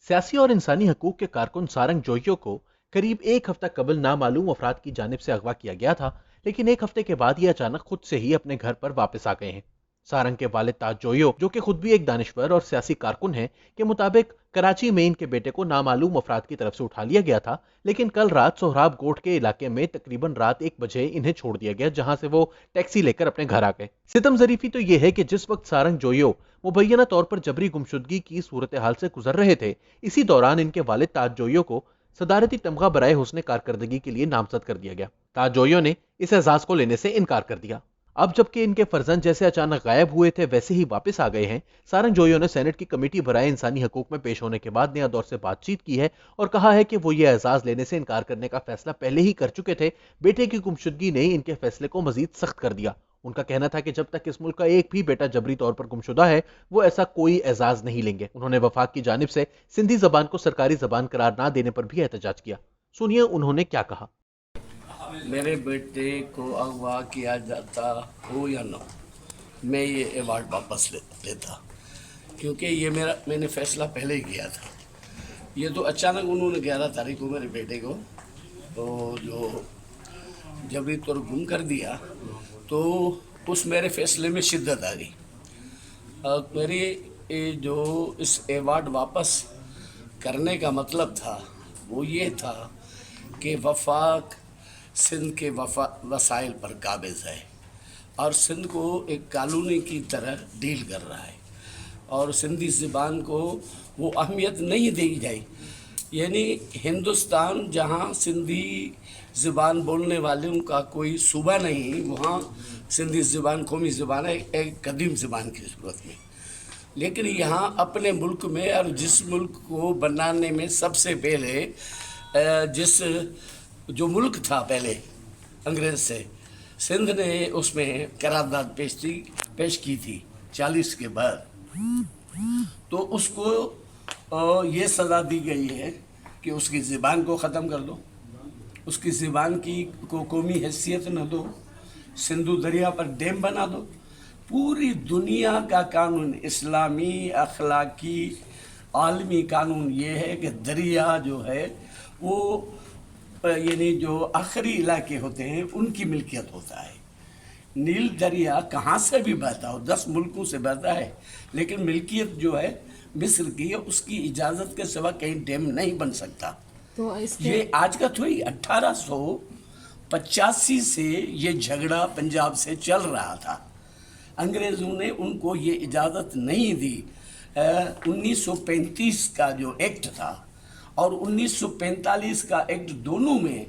सियासी और इंसानी हकूक के कारकुन सारंग जोइयो को करीब एक हफ्ता कबल नामालूम अफराद की जानिब से अगवा किया गया था, लेकिन एक हफ्ते के बाद ये अचानक खुद से ही अपने घर पर वापस आ गए हैं। सारंग के वालिद ताज जोइयो, जो कि खुद भी एक दानिश्वर और सियासी कारकुन हैं, के मुताबिक कराची में इनके बेटे को नामालूम अफराद की तरफ से उठा लिया गया था, लेकिन कल रात सोहराब गोट के इलाके में तकरीबन रात 1 बजे इन्हें छोड़ दिया गया, जहां से वो टैक्सी लेकर अपने घर आ गए। सितम जरीफी तो यह है कि जिस वक्त सारंग जोइयो मुबैना तौर पर जबरी गुमशुदगी की सूरत हाल से गुजर रहे थे, इसी दौरान इनके वालिद ताज जोइयो को सदारती तमगा बराए हुस्न कारकर्दगी के लिए नामजद कर दिया गया। ताज जोइयो ने इस एजाज को लेने से इनकार कर दिया। अब जबकि इनके फर्जंद जैसे अचानक गायब हुए थे वैसे ही वापस आ गए हैं, सारंग जोइयो ने सेनेट की कमेटी बराए इंसानी हकूक में पेश होने के बाद नया दौर से बातचीत की है और कहा है कि वो ये एजाज लेने से इनकार करने का फैसला पहले ही कर चुके थे। बेटे की गुमशुदगी ने इनके फैसले को मजीद सख्त कर दिया। उनका कहना था कि जब तक इस मुल्क का एक भी बेटा जबरी तौर पर गुमशुदा है, वो ऐसा कोई एजाज नहीं लेंगे। उन्होंने वफाक की जानिब से सिंधी जबान को सरकारी जबान करार ना देने पर भी एहतजाज किया। सुनिए उन्होंने क्या कहा। मेरे बेटे को अगवा किया जाता हो या ना, मैं ये अवार्ड वापस लेता, क्योंकि ये मैंने फैसला पहले ही किया था। ये तो अचानक उन्होंने 11 तारीख को मेरे बेटे को तो जो जबरी तौर गुम कर दिया, तो उस मेरे फैसले में शिद्दत आ गई। मेरी जो इस अवार्ड वापस करने का मतलब था वो ये था कि वफाक सिंध के वसाइल पर काबिज है और सिंध को एक कॉलोनी की तरह डील कर रहा है और सिंधी ज़बान को वो अहमियत नहीं दी जाए। यानी हिंदुस्तान जहाँ सिंधी ज़बान बोलने वालों का कोई सूबा नहीं, वहाँ सिंधी ज़बान कौमी ज़बान है, एक कदीम ज़बान की सूरत में। लेकिन यहाँ अपने मुल्क में और जिस मुल्क को बनाने में सबसे पहले जिस जो मुल्क था पहले अंग्रेज़ से, सिंध ने उसमें करारदाद पेश की थी 40 के बाद, तो उसको ये सज़ा दी गई है कि उसकी ज़बान को ख़त्म कर दो, उसकी ज़बान की को कौमी हैसियत न दो, सिंधु दरिया पर डैम बना दो। पूरी दुनिया का कानून, इस्लामी अखलाकी आलमी कानून ये है कि दरिया जो है वो यानी जो आखिरी इलाके होते हैं उनकी मिल्कियत होता है। नील दरिया कहाँ से भी बहता हो, 10 मुल्कों से बहता है, लेकिन मिल्कियत जो है मिस्र की है, उसकी इजाज़त के सिवा कहीं डैम नहीं बन सकता। तो ये आज का थोड़ी 1885 से ये झगड़ा पंजाब से चल रहा था। अंग्रेज़ों ने उनको ये इजाज़त नहीं दी। 1935 का जो एक्ट था और 1945 का एक्ट, दोनों में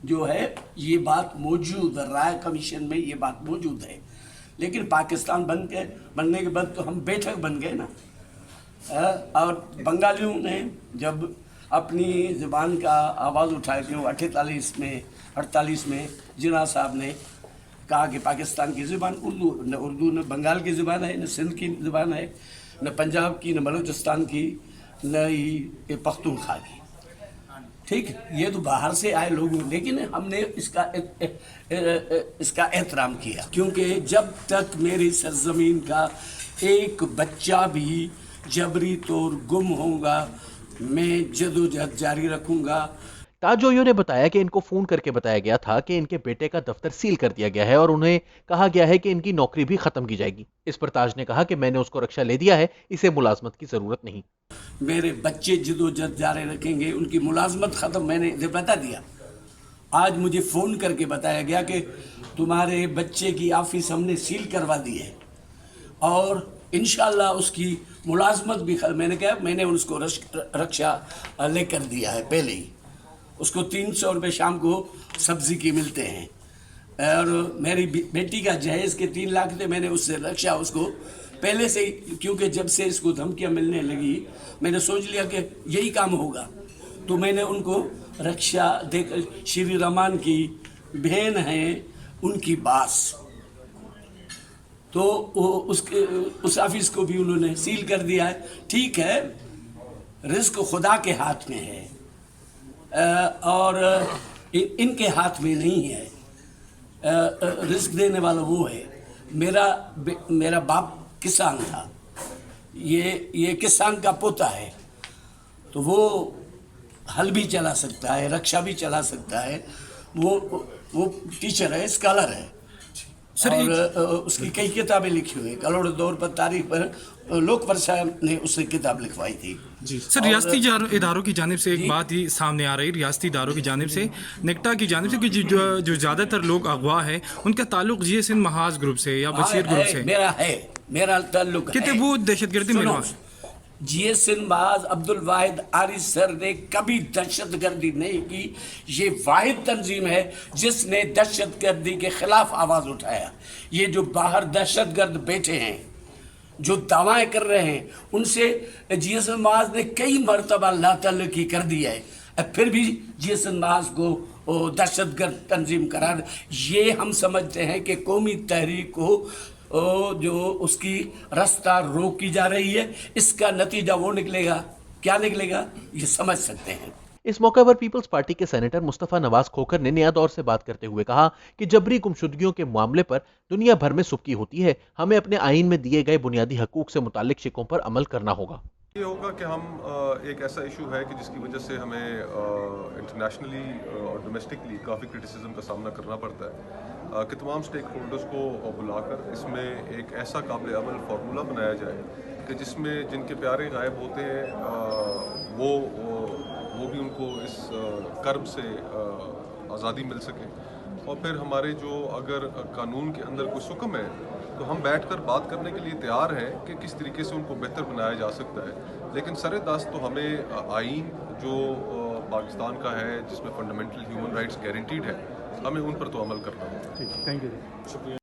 जो है ये बात मौजूद, राय कमीशन में ये बात मौजूद है। लेकिन पाकिस्तान बनने के बाद तो हम बैठक बन गए ना। और बंगालियों ने जब अपनी ज़बान का आवाज़ उठाया कि 48 में जिन्ना साहब ने कहा कि पाकिस्तान की ज़बान उर्दू न बंगाल की ज़बान है, न सिंध की ज़बान है, न पंजाब की, न बलूचिस्तान की, न ही पख्तूनख्वा की। ठीक, ये तो बाहर से आए लोग, लेकिन हमने इसका एहतराम किया, क्योंकि जब तक मेरी सरजमीन का एक बच्चा भी जबरी तौर गुम होगा, मैं जदोजहद जारी रखूँगा। ताज जोइयो ने बताया कि इनको फोन करके बताया गया था कि इनके बेटे का दफ्तर सील कर दिया गया है और उन्हें कहा गया है कि इनकी नौकरी भी खत्म की जाएगी। इस पर ताज ने कहा कि मैंने उसको रक्षा ले दिया है, इसे मुलाजमत की जरूरत नहीं। मेरे बच्चे जदोजहद जारी रखेंगे, उनकी मुलाजमत ख़त्म, मैंने इन्हें बता दिया। आज मुझे फ़ोन करके बताया गया कि तुम्हारे बच्चे की ऑफिस हमने सील करवा दी है और इंशाल्लाह उसकी मुलाजमत भी मैंने कहा मैंने उसको रक्षा लेकर दिया है पहले ही। उसको 300 रुपये शाम को सब्ज़ी की मिलते हैं और मेरी बेटी का जहेज़ के 3 लाख थे, मैंने उससे रक्षा उसको पहले से ही, क्योंकि जब से इसको धमकियाँ मिलने लगी मैंने सोच लिया कि यही काम होगा, तो मैंने उनको रक्षा देकर, श्री रमान की बहन हैं उनकी बास, तो उस ऑफिस को भी उन्होंने सील कर दिया है। ठीक है, रिस्क खुदा के हाथ में है और इनके हाथ में नहीं है। रिस्क देने वाला वो है। मेरा बाप किसान था, ये किसान का पोता है, तो वो हल भी चला सकता है, रक्षा भी चला सकता है। वो टीचर है, स्कॉलर है सर, और उसकी कई किताबें लिखी हुई हैं। करोड़ दौर पर तारीख पर लोकवर साहब ने उससे किताब लिखवाई थी। जी सर, रियासती इदारों की जानिब से एक बात ही सामने आ रही है, रियासती इदारों की जानिब से, नेक्टा की जानिब से, कि जो ज़्यादातर लोग अगवा है उनका ताल्लुक जी सिंध महाज ग्रुप से या बशीर ग्रुप से, मेरा ताल्लुक कहते है। वो दहशतगर्दी में जी सिंध महाज अब्दुल वाहिद आरिफ सर ने कभी दहशतगर्दी नहीं की। ये वाहिद तंजीम है जिसने दहशतगर्दी के खिलाफ आवाज़ उठाया। ये जो बाहर दहशतगर्द बैठे हैं, जो दावाएं कर रहे हैं, उनसे जीएसएन महाज ने कई मरतबा लातल्लुकी कर दिया है, फिर भी जीएसएन महाज को दहशतगर्द तंजीम करार। ये हम समझते हैं कि कौमी तहरीक को जो उसकी रास्ता रोक की जा रही है, इसका नतीजा वो निकलेगा, क्या निकलेगा ये समझ सकते हैं। इस मौके पर पीपल्स पार्टी के सेनेटर मुस्तफा नवाज खोखर ने नया दौर से बात करते हुए कहा कि जबरी गुमशुदगियों के मामले पर दुनिया भर में सुबकी होती है, हमें अपने आईन में दिए गए बुनियादी हकूक से मुतालिक शिकों पर अमल करना होगा। ये होगा कि हम एक ऐसा इशू है कि जिसकी वजह से हमें इंटरनेशनली और डोमेस्टिकली काफ़ी क्रिटिसिज्म का सामना करना पड़ता है कि तमाम स्टेक होल्डर्स को बुलाकर इसमें एक ऐसा काबिल अमल फार्मूला बनाया जाए कि जिसमें जिनके प्यारे गायब होते हैं वो भी उनको इस कर्ब से आज़ादी मिल सके। और फिर हमारे जो अगर कानून के अंदर कोई हुक्म है तो हम बैठकर बात करने के लिए तैयार हैं कि किस तरीके से उनको बेहतर बनाया जा सकता है। लेकिन सरेदस्त तो हमें आइन जो पाकिस्तान का है, जिसमें फंडामेंटल ह्यूमन राइट्स गारंटीड है, हमें उन पर तो अमल करना होगा। Thank you.